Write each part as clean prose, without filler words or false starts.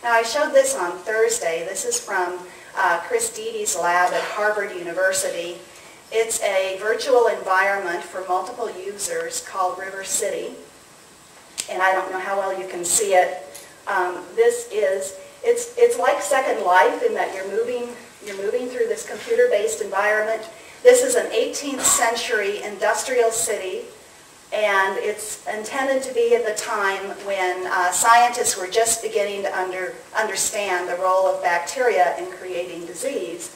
Now, I showed this on Thursday. This is from Chris Deede's lab at Harvard University. It's a virtual environment for multiple users called River City. And I don't know how well you can see it. It's like Second Life in that you're moving through this computer-based environment. This is an 18th century industrial city, and it's intended to be at the time when scientists were just beginning to understand the role of bacteria in creating disease.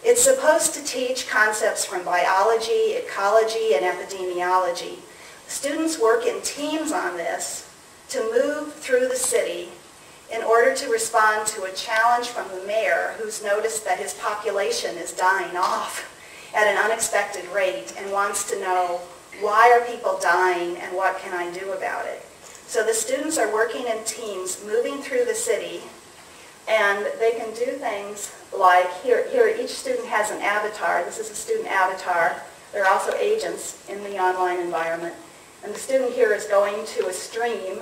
It's supposed to teach concepts from biology, ecology, and epidemiology. Students work in teams on this to move through the city in order to respond to a challenge from the mayor, who's noticed that his population is dying off at an unexpected rate and wants to know, why are people dying and what can I do about it? So the students are working in teams, moving through the city, and they can do things like, here each student has an avatar. This is a student avatar. There are also agents in the online environment. And the student here is going to a stream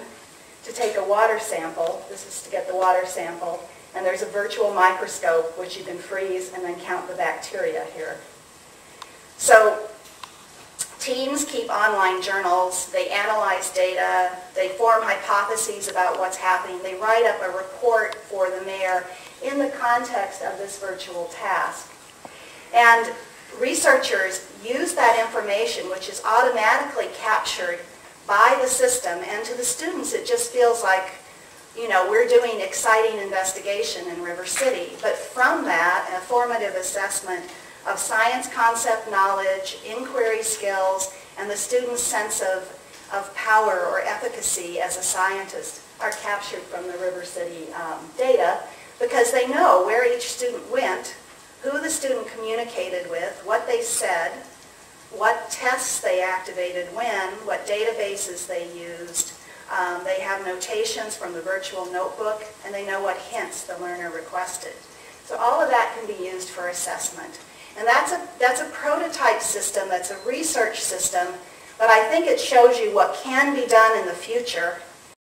to take a water sample. This is to get the water sample. And there's a virtual microscope which you can freeze and then count the bacteria here. So teams keep online journals, they analyze data, they form hypotheses about what's happening, they write up a report for the mayor in the context of this virtual task. And researchers use that information, which is automatically captured by the system, and to the students it just feels like, you know, we're doing exciting investigation in River City. But from that, a formative assessment of science concept knowledge, inquiry skills, and the student's sense of power or efficacy as a scientist are captured from the River City data, because they know where each student went, who the student communicated with, what they said, what tests they activated when, what databases they used. They have notations from the virtual notebook, and they know what hints the learner requested. So all of that can be used for assessment. And that's a prototype system, that's a research system, but I think it shows you what can be done in the future